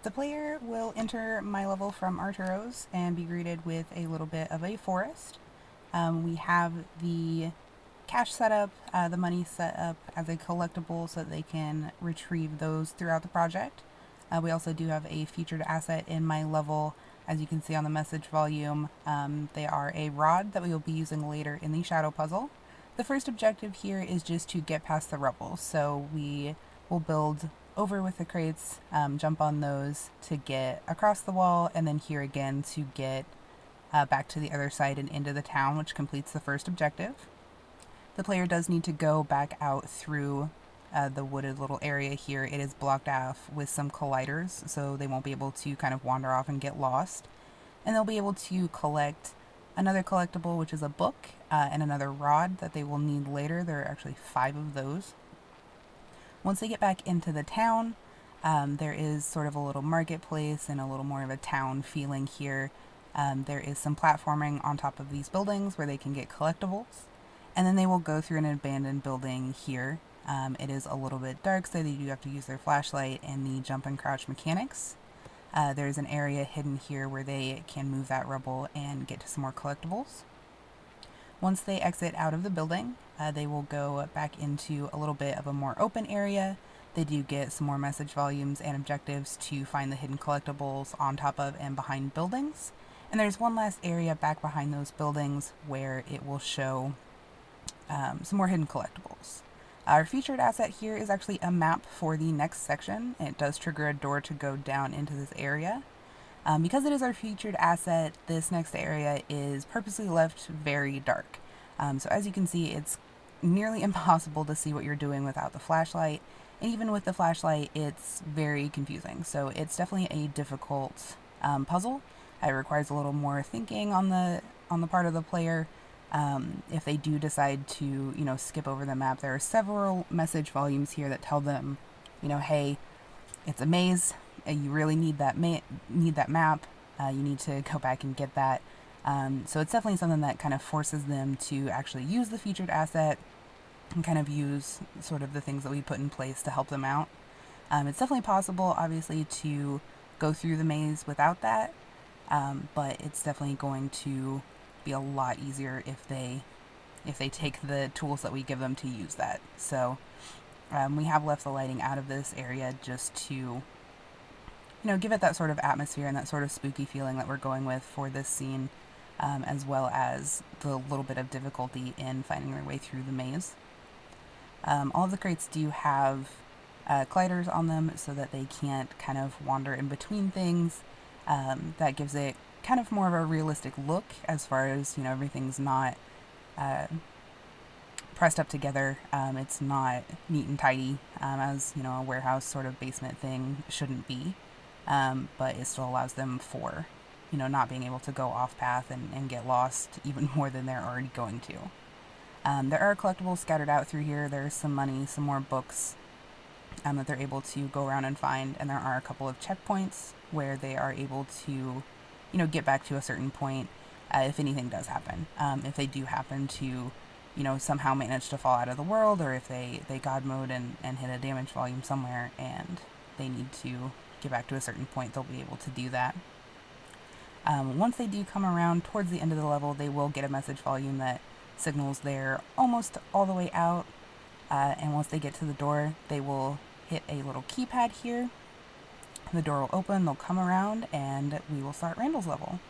The player will enter my level from Arturo's and be greeted with a little bit of a forest. We have the cash setup, the money set up as a collectible so that they can retrieve those throughout the project. We also do have a featured asset in my level. As you can see on the message volume, they are a rod that we will be using later in the shadow puzzle. The first objective here is just to get past the rubble, so we will build over with the crates, jump on those to get across the wall, and then here again to get back to the other side and into the town, which completes the first objective. The player does need to go back out through the wooded little area here. It is blocked off with some colliders, so they won't be able to kind of wander off and get lost. And they'll be able to collect another collectible, which is a book, and another rod that they will need later. There are actually 5 of those. Once they get back into the town, there is sort of a little marketplace and a little more of a town feeling here. There is some platforming on top of these buildings where they can get collectibles. And then they will go through an abandoned building here. It is a little bit dark, so they do have to use their flashlight and the jump and crouch mechanics. There's an area hidden here where they can move that rubble and get to some more collectibles. Once they exit out of the building, they will go back into a little bit of a more open area. They do get some more message volumes and objectives to find the hidden collectibles on top of and behind buildings. And there's one last area back behind those buildings where it will show some more hidden collectibles. Our featured asset here is actually a map for the next section. It does trigger a door to go down into this area. Because it is our featured asset, this next area is purposely left very dark. So as you can see, it's nearly impossible to see what you're doing without the flashlight. And even with the flashlight, it's very confusing. So it's definitely a difficult puzzle. It requires a little more thinking on the part of the player. If they do decide to, skip over the map, there are several message volumes here that tell them, hey, it's a maze. You really need that map. You need to go back and get that. So it's definitely something that kind of forces them to actually use the featured asset and kind of use sort of the things that we put in place to help them out. It's definitely possible, obviously, to go through the maze without that, but it's definitely going to be a lot easier if they take the tools that we give them to use that. So we have left the lighting out of this area just to give it that sort of atmosphere and that sort of spooky feeling that we're going with for this scene, as well as the little bit of difficulty in finding their way through the maze. All of the crates do have colliders on them so that they can't kind of wander in between things. That gives it kind of more of a realistic look as far as, everything's not pressed up together. It's not neat and tidy, as, a warehouse sort of basement thing shouldn't be. But it still allows them for, not being able to go off path and get lost even more than they're already going to. There are collectibles scattered out through here. There's some money, some more books that they're able to go around and find, and there are a couple of checkpoints where they are able to, get back to a certain point if anything does happen. If they do happen to, somehow manage to fall out of the world, or if they God mode and hit a damage volume somewhere and they need to get back to a certain point, they'll be able to do that. Once they do come around towards the end of the level, they will get a message volume that signals they're almost all the way out. And once they get to the door, they will hit a little keypad here. The door will open, they'll come around, and we will start Randall's level.